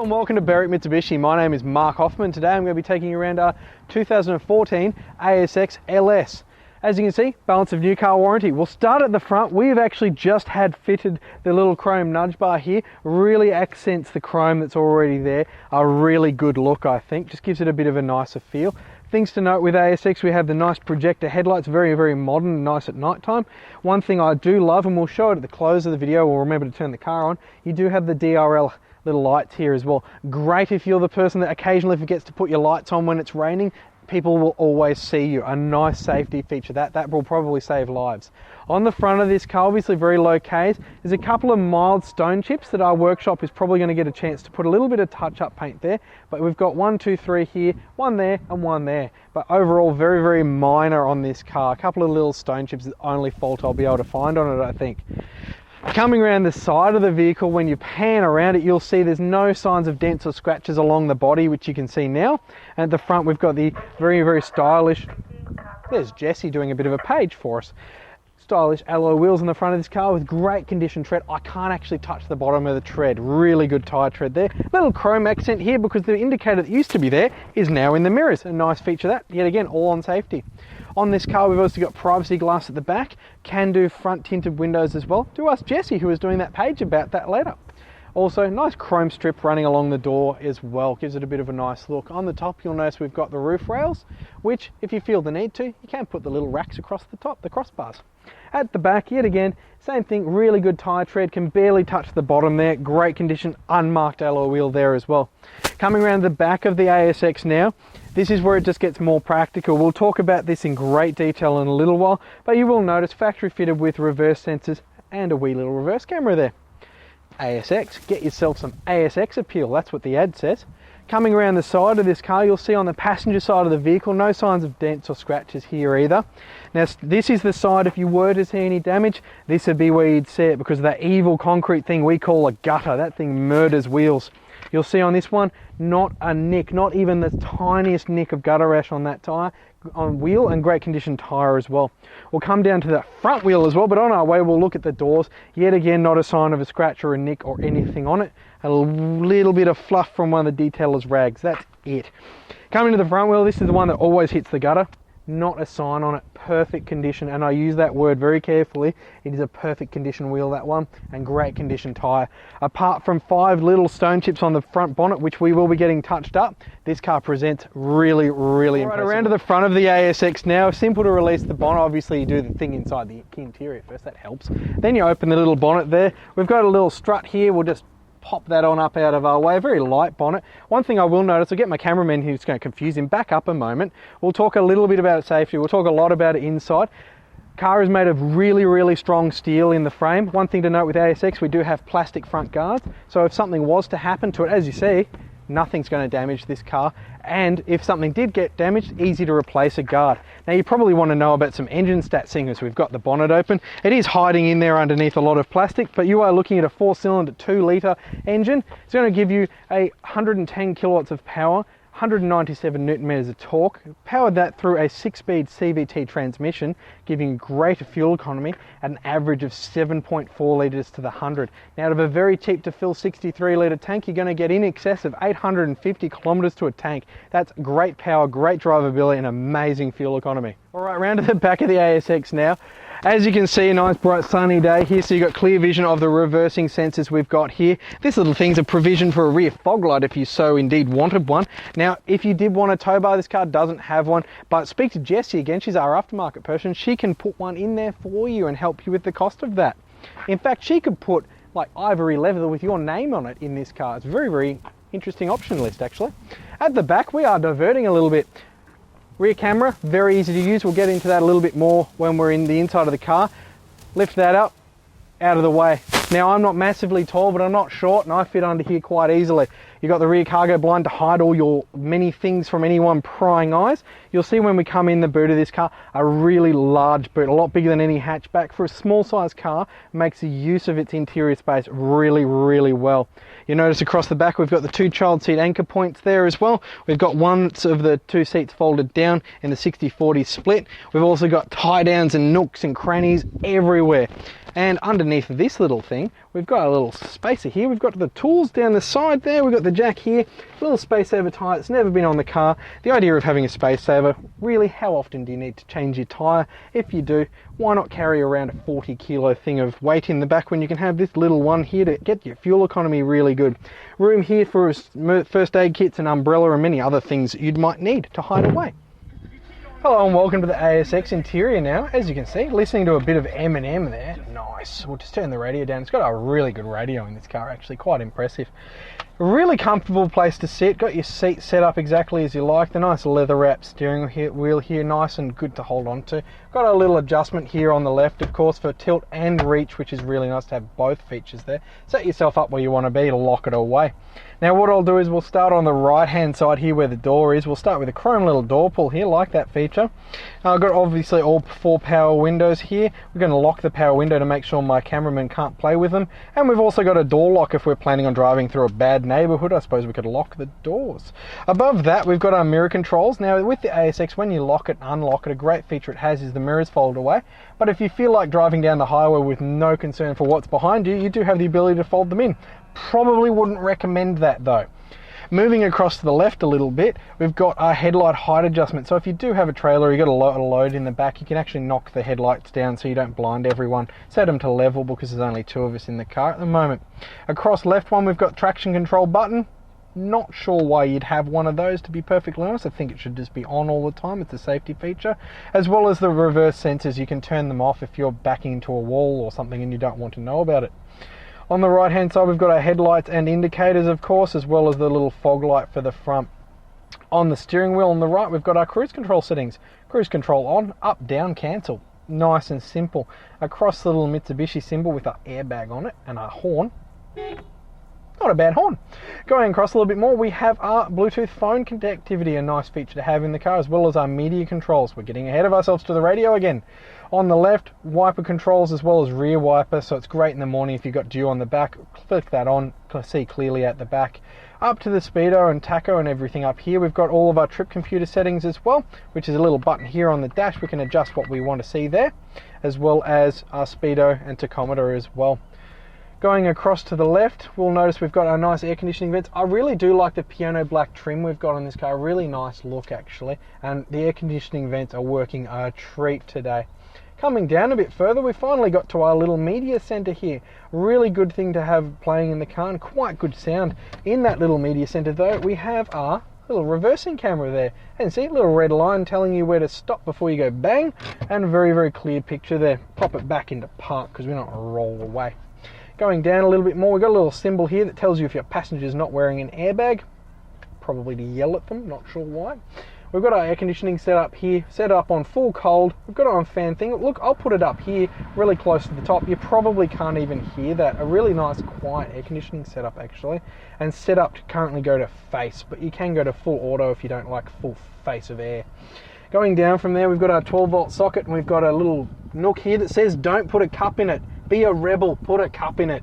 And welcome to Berwick Mitsubishi. My name is Mark Hoffman. Today I'm going to be taking you around our 2014 ASX LS. As you can see, balance of new car warranty. We'll start at the front. We've actually just had fitted the little chrome nudge bar here. Really accents the chrome that's already there. A really good look, I think. Just gives it a bit of a nicer feel. Things to note with ASX, we have the nice projector headlights, very modern and nice at night time. One thing I do love, and we'll show it at the close of the video, we'll remember to turn the car on, you do have the DRL little lights here as well. Great if you're the person that occasionally forgets to put your lights on when it's raining. People will always see you. A nice safety feature. That will probably save lives. On the front of this car, obviously very low Ks, there's a couple of mild stone chips that our workshop is probably going to get a chance to put a little bit of touch-up paint there. But we've got 1, 2, 3 here, one there and one there. But overall, very minor on this car. A couple of little stone chips is the only fault I'll be able to find on it, I think. Coming around the side of the vehicle, when you pan around it, you'll see there's no signs of dents or scratches along the body, which you can see now. And at the front, we've got the very stylish, there's Jesse doing a bit of a page for us. Stylish alloy wheels on the front of this car with great condition tread. I can't actually touch the bottom of the tread. Really good tyre tread there. Little chrome accent here because the indicator that used to be there is now in the mirrors. A nice feature that, yet again, all on safety. On this car, we've also got privacy glass at the back. Can do front tinted windows as well. Do ask Jesse, who was doing that page about that later. Also, nice chrome strip running along the door as well. Gives it a bit of a nice look. On the top, you'll notice we've got the roof rails, which, if you feel the need to, you can put the little racks across the top, the crossbars. At the back, yet again, same thing, really good tyre tread, can barely touch the bottom there. Great condition, unmarked alloy wheel there as well. Coming around the back of the ASX now, this is where it just gets more practical. We'll talk about this in great detail in a little while, but you will notice factory fitted with reverse sensors and a wee little reverse camera there. ASX, get yourself some ASX appeal, that's what the ad says. Coming around the side of this car, you'll see on the passenger side of the vehicle, no signs of dents or scratches here either. Now, this is the side, if you were to see any damage, this would be where you'd see it because of that evil concrete thing we call a gutter. That thing murders wheels. You'll see on this one, not a nick, not even the tiniest nick of gutter rash on that tyre, on wheel, and great condition tyre as well. We'll come down to the front wheel as well, but on our way we'll look at the doors. Yet again, not a sign of a scratch or a nick or anything on it. A little bit of fluff from one of the detailer's rags, that's it. Coming to the front wheel, this is the one that always hits the gutter. Not a sign on it, perfect condition, and I use that word very carefully. It is a perfect condition wheel, that one, and great condition tyre. Apart from 5 little stone chips on the front bonnet, which we will be getting touched up, this car presents really impressive. Right, around to the front of the ASX now. Simple to release the bonnet. Obviously you do the thing inside the interior first, that helps. Then you open the little bonnet there. We've got a little strut here, we'll just pop that on up out of our way. Very light bonnet. One thing I will notice, I'll get my cameraman who's going to confuse him back up a moment. We'll talk a little bit about safety. We'll talk a lot about it inside. Car is made of really strong steel in the frame. One thing to note with ASX, we do have plastic front guards. So if something was to happen to it, as you see, nothing's going to damage this car. And if something did get damaged, easy to replace a guard. Now you probably want to know about some engine stats, seeing as we've got the bonnet open. It is hiding in there underneath a lot of plastic, but you are looking at a 4-cylinder 2-litre engine. It's going to give you 110 kilowatts of power, 197 newton meters of torque. Powered that through a 6-speed CVT transmission, giving greater fuel economy at an average of 7.4 litres to the 100. Now, out of a very cheap to fill 63-litre tank, you're going to get in excess of 850 kilometres to a tank. That's great power, great drivability, and amazing fuel economy. All right, round to the back of the ASX now. As you can see, a nice bright sunny day here, so you've got clear vision of the reversing sensors we've got here. This little thing's a provision for a rear fog light if you so indeed wanted one. Now, if you did want a tow bar, this car doesn't have one, but speak to Jessie again, she's our aftermarket person. She can put one in there for you and help you with the cost of that. In fact, she could put like ivory leather with your name on it in this car. It's a very interesting option list actually. At the back, we are diverting a little bit. Rear camera, very easy to use. We'll get into that a little bit more when we're in the inside of the car. Lift that up, out of the way. Now, I'm not massively tall, but I'm not short, and I fit under here quite easily. You've got the rear cargo blind to hide all your many things from anyone prying eyes. You'll see when we come in the boot of this car, a really large boot, a lot bigger than any hatchback. For a small size car, makes the use of its interior space really well. You notice across the back, we've got the 2 child seat anchor points there as well. We've got one of the 2 seats folded down in the 60-40 split. We've also got tie downs and nooks and crannies everywhere. And underneath this little thing, we've got a little spacer here. We've got the tools down the side there. We've got the jack here, a little space saver tyre. It's never been on the car. The idea of having a space saver, really, how often do you need to change your tyre? If you do, why not carry around a 40 kilo thing of weight in the back when you can have this little one here to get your fuel economy really good. Room here for first aid kits, an umbrella and many other things that you might need to hide away. Hello and welcome to the ASX interior now. As you can see, listening to a bit of M&M there. Nice. We'll just turn the radio down. It's got a really good radio in this car, actually, quite impressive. A really comfortable place to sit. Got your seat set up exactly as you like. The nice leather wrapped steering wheel here, nice and good to hold on to. Got a little adjustment here on the left, of course, for tilt and reach, which is really nice to have both features there. Set yourself up where you want to be to lock it away. Now what I'll do is we'll start on the right hand side here where the door is. We'll start with a chrome little door pull here, like that feature. I've got obviously all 4 power windows here. We're going to lock the power window to make sure my cameraman can't play with them. And we've also got a door lock if we're planning on driving through a bad neighbourhood. I suppose we could lock the doors. Above that we've got our mirror controls. Now with the ASX, when you lock it and unlock it, a great feature it has is the mirrors fold away. But if you feel like driving down the highway with no concern for what's behind you, you do have the ability to fold them in. Probably wouldn't recommend that though. Moving across to the left a little bit, we've got our headlight height adjustment. So if you do have a trailer, you've got a lot of load in the back, you can actually knock the headlights down so you don't blind everyone. Set them to level because there's only 2 of us in the car at the moment. Across left one, we've got traction control button. Not sure why you'd have one of those, to be perfectly honest. I think it should just be on all the time. It's a safety feature. As well as the reverse sensors, you can turn them off if you're backing into a wall or something and you don't want to know about it. On the right hand side we've got our headlights and indicators, of course, as well as the little fog light for the front. On the steering wheel on the right we've got our cruise control settings. Cruise control on, up, down, cancel. Nice and simple. Across the little Mitsubishi symbol with our airbag on it and our horn. Not a bad horn. Going across a little bit more, we have our Bluetooth phone connectivity, a nice feature to have in the car, as well as our media controls. We're getting ahead of ourselves to the radio again. On the left, wiper controls as well as rear wiper, so it's great in the morning if you've got dew on the back. Flick that on, see clearly at the back. Up to the speedo and tacho and everything up here. We've got all of our trip computer settings as well, which is a little button here on the dash. We can adjust what we want to see there, as well as our speedo and tachometer as well. Going across to the left, we'll notice we've got our nice air conditioning vents. I really do like the piano black trim we've got on this car. Really nice look actually, and the air conditioning vents are working a treat today. Coming down a bit further, we finally got to our little media center here. Really good thing to have playing in the car and quite good sound. In that little media center though, we have our little reversing camera there. And see, a little red line telling you where to stop before you go bang, and a very, very clear picture there. Pop it back into park because we're not going to roll away. Going down a little bit more, we've got a little symbol here that tells you if your passenger's not wearing an airbag. Probably to yell at them, not sure why. We've got our air conditioning set up here, set up on full cold. We've got it on fan thing. Look, I'll put it up here, really close to the top. You probably can't even hear that. A really nice, quiet air conditioning setup actually. And set up to currently go to face, but you can go to full auto if you don't like full face of air. Going down from there, we've got our 12-volt socket, and we've got a little nook here that says, don't put a cup in it. Be a rebel, put a cup in it.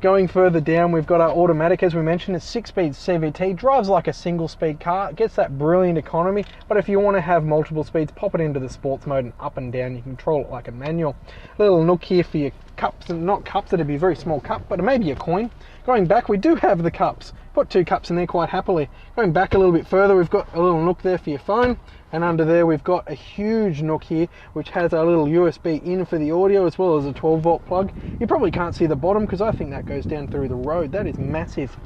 Going further down, we've got our automatic, as we mentioned. It's 6-speed CVT, drives like a single-speed car, gets that brilliant economy, but if you want to have multiple speeds, pop it into the sports mode and up and down. You can control it like a manual. Little nook here for your cups, and not cups, that'd be a very small cup, but maybe a coin. Going back, we do have the cups. Put 2 cups in there quite happily. Going back a little bit further, we've got a little nook there for your phone, and under there we've got a huge nook here which has a little USB in for the audio as well as a 12-volt plug. You probably can't see the bottom because I think that goes down through the road. That is massive.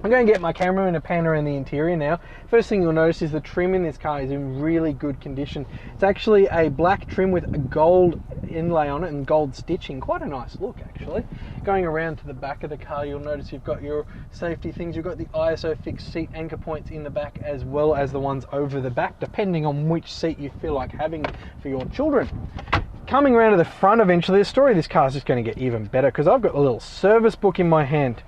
I'm going to get my camera and a pan around the interior now. First thing you'll notice is the trim in this car is in really good condition. It's actually a black trim with a gold inlay on it and gold stitching. Quite a nice look actually. Going around to the back of the car, you'll notice you've got your safety things. You've got the ISO fixed seat anchor points in the back as well as the ones over the back, depending on which seat you feel like having for your children. Coming around to the front eventually, the story of this car is just going to get even better because I've got a little service book in my hand.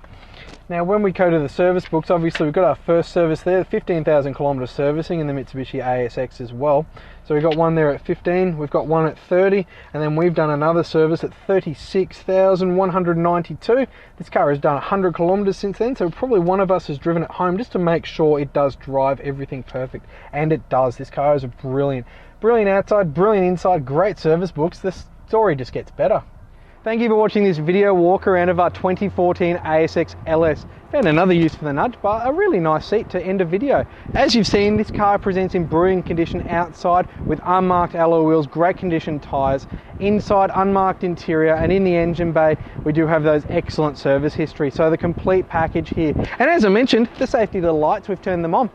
Now when we go to the service books, obviously we've got our first service there, 15,000 kilometre servicing in the Mitsubishi ASX as well. So we've got one there at 15, we've got one at 30, and then we've done another service at 36,192. This car has done 100 kilometres since then, so probably one of us has driven it home just to make sure it does drive everything perfect. And it does. This car is a brilliant outside, brilliant inside, great service books. The story just gets better. Thank you for watching this video walk around of our 2014 ASX LS. Found another use for the nudge, but a really nice seat to end a video. As you've seen, this car presents in brilliant condition outside with unmarked alloy wheels, great condition tyres, inside unmarked interior, and in the engine bay we do have those excellent service history. So the complete package here. And as I mentioned, the safety of the lights, we've turned them on.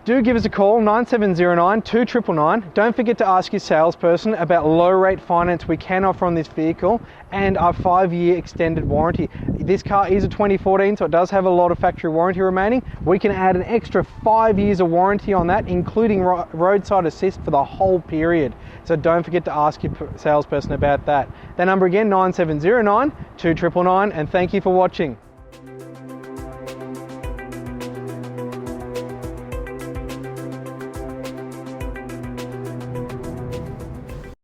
Do give us a call, 9709 2999. Don't forget to ask your salesperson about low rate finance we can offer on this vehicle and our 5-year extended warranty. This car is a 2014, so it does have a lot of factory warranty remaining. We can add an extra 5 years of warranty on that, including roadside assist for the whole period. So don't forget to ask your salesperson about that. That number again, 9709 2999, and thank you for watching.